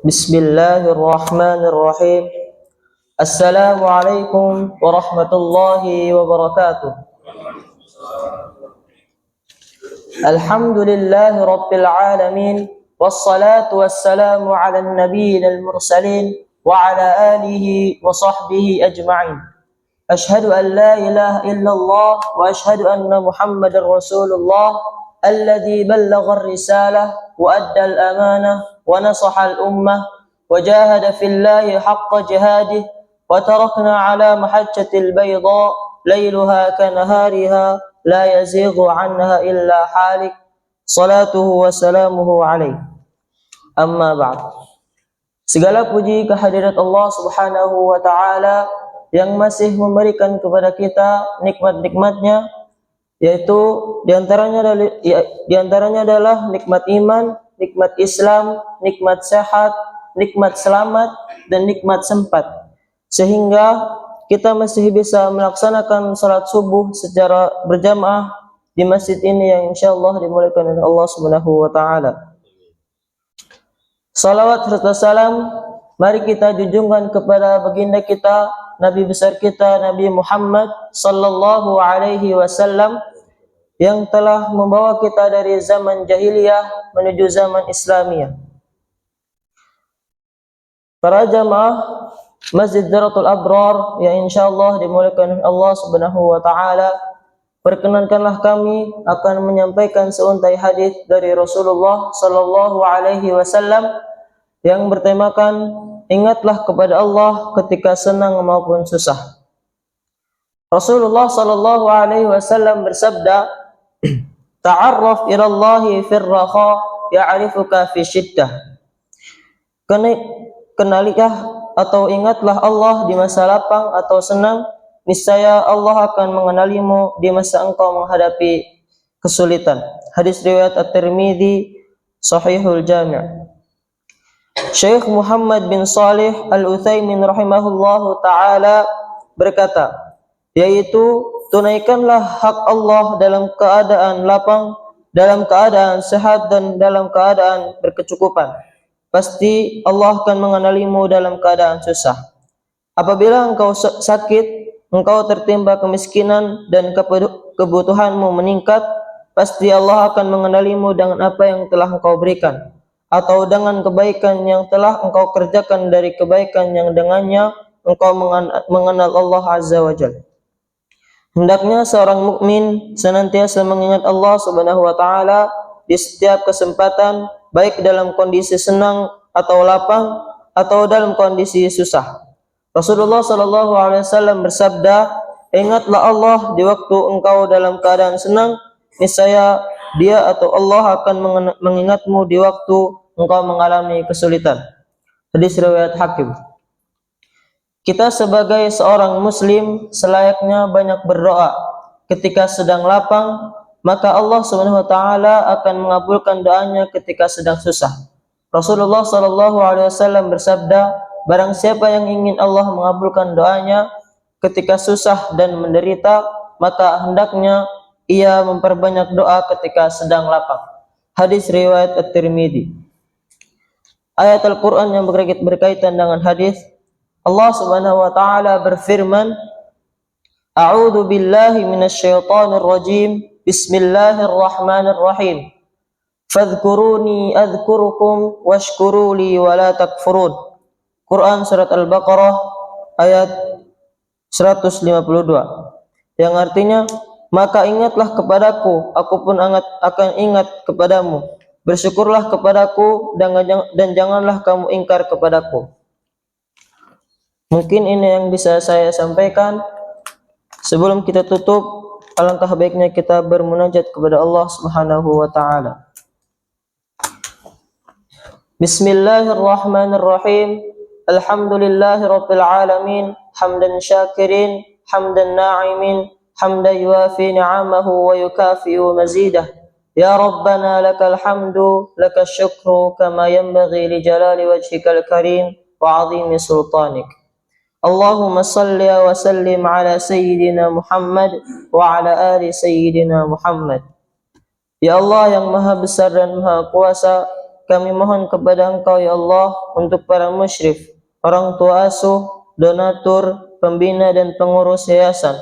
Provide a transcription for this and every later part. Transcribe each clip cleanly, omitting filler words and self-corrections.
Bismillahirrahmanirrahim. Assalamualaikum warahmatullahi wabarakatuh. Alhamdulillahi rabbil alamin. Wassalatu wassalamu ala nabiyil mursalin wa ala alihi wa sahbihi ajma'in. Ashhadu an la ilaha illallah wa ashhadu anna Muhammadar Rasulullah alladhi ballagha ar-risalah wa adda al-amanah wa nasaha al-ummah wa jahada fillahi haqqa jihadih wa tarakna ala mahajjatil bayda layluha kanahariha la yazighu anha illa halik salatuhu wa salamuhu alaihi. Amma ba'd. Segala puji kehadirat Allah Subhanahu wa taala yang masih memberikan kepada kita nikmat-nikmatnya, yaitu diantaranya adalah nikmat iman, nikmat Islam, nikmat sehat, nikmat selamat, dan nikmat sempat, sehingga kita masih bisa melaksanakan salat subuh secara berjamaah di masjid ini yang insyaallah dimuliakan oleh Allah Subhanahu wa taala. Salawat serta salam mari kita junjungkan kepada baginda kita, Nabi besar kita, Nabi Muhammad sallallahu alaihi wasallam, yang telah membawa kita dari zaman jahiliyah menuju zaman Islamiyah. Para jamaah Masjid Darul Abrar yang insyaallah dimuliakan Allah Subhanahu wa taala, perkenankanlah kami akan menyampaikan seuntai hadis dari Rasulullah sallallahu alaihi wasallam yang bertemakan ingatlah kepada Allah ketika senang maupun susah. Rasulullah sallallahu alaihi wasallam bersabda, "Ta'arraf ila Allahi fir raha ya'rifuka fi syiddah." Kenalilah atau ingatlah Allah di masa lapang atau senang, niscaya Allah akan mengenalimu di masa engkau menghadapi kesulitan. Hadis riwayat At-Tirmidzi, Sahihul Jami'. Syekh Muhammad bin Shalih Al-Utsaimin rahimahullahu taala berkata, yaitu tunaikanlah hak Allah dalam keadaan lapang, dalam keadaan sehat, dan dalam keadaan berkecukupan. Pasti Allah akan mengenalimu dalam keadaan susah. Apabila engkau sakit, engkau tertimpa kemiskinan dan kebutuhanmu meningkat, pasti Allah akan mengenalimu dengan apa yang telah engkau berikan, atau dengan kebaikan yang telah engkau kerjakan dari kebaikan yang dengannya engkau mengenal Allah Azza wa Jalla. Hendaknya seorang mukmin senantiasa mengingat Allah Subhanahu wa taala di setiap kesempatan, baik dalam kondisi senang atau lapang atau dalam kondisi susah. Rasulullah sallallahu alaihi wasallam bersabda, "Ingatlah Allah di waktu engkau dalam keadaan senang, niscaya Dia atau Allah akan mengingatmu di waktu engkau mengalami kesulitan." Hadis riwayat Hakim. Kita sebagai seorang muslim selayaknya banyak berdoa ketika sedang lapang, maka Allah Subhanahu wa taala akan mengabulkan doanya ketika sedang susah. Rasulullah sallallahu alaihi wasallam bersabda, barang siapa yang ingin Allah mengabulkan doanya ketika susah dan menderita, maka hendaknya ia memperbanyak doa ketika sedang lapang. Hadis riwayat At-Tirmidzi. Ayat Al-Qur'an yang berkaitan dengan hadis, Allah Subhanahu wa taala berfirman, A'udzu billahi minasyaitonir rajim. Bismillahirrahmanirrahim. Fadhkuruni adzkurukum washkuruli wa la takfurun. Quran surat Al-Baqarah ayat 152. Yang artinya, maka ingatlah kepadaku, aku pun akan ingat kepadamu. Bersyukurlah kepadaku dan janganlah kamu ingkar kepadaku. Mungkin ini yang bisa saya sampaikan. Sebelum kita tutup, alangkah baiknya kita bermunajat kepada Allah Subhanahu wa taala. Bismillahirrahmanirrahim. Alhamdulillahirabbil alamin, hamdan syakirin, hamdan na'imin, hamdan yuafi ni'amahu wa yukafi'u mazidah. Ya Rabbana lakal hamdu, lakas syukru kama yanbaghi li jalali wajhikal karim wa 'azimi sultanik. Allahumma salli wa sallim ala Sayyidina Muhammad wa ala ali Sayyidina Muhammad. Ya Allah yang maha besar dan maha kuasa, kami mohon kepada Engkau ya Allah untuk para musyrif, orang tua asuh, donatur, pembina dan pengurus yayasan,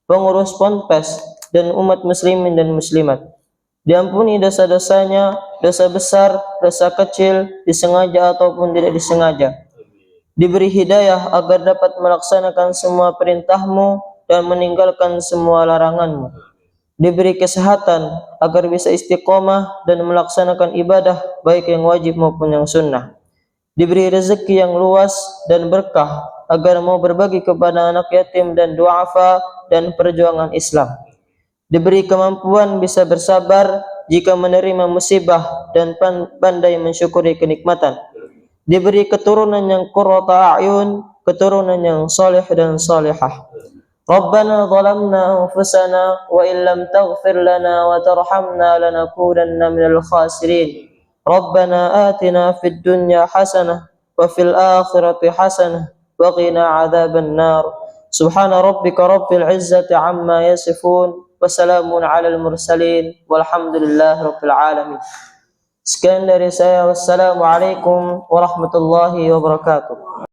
pengurus ponpes, dan umat muslimin dan muslimat. Diampuni dosa-dosanya, dosa besar, dosa kecil, disengaja ataupun tidak disengaja. Diberi hidayah agar dapat melaksanakan semua perintah-Mu dan meninggalkan semua larangan-Mu. Diberi kesehatan agar bisa istiqomah dan melaksanakan ibadah baik yang wajib maupun yang sunnah. Diberi rezeki yang luas dan berkah agar mau berbagi kepada anak yatim dan duafa dan perjuangan Islam. Diberi kemampuan bisa bersabar jika menerima musibah dan pandai mensyukuri kenikmatan. Diberi keturunan yang qurrata a'yun, keturunan yang saleh dan salihah. Rabbana zalamna anfusana wa illam taghfir lana wa tarhamna lanakunanna minal khasirin. Rabbana atina fid dunya hasanah wa fil akhirati hasanah wa qina adzaban nar. Subhana rabbika rabbil izzati amma yasifun. Wassalamun alal mursalin walhamdulillahi rabbil alamin. Sekian dari saya, wassalamualaikum warahmatullahi wabarakatuh.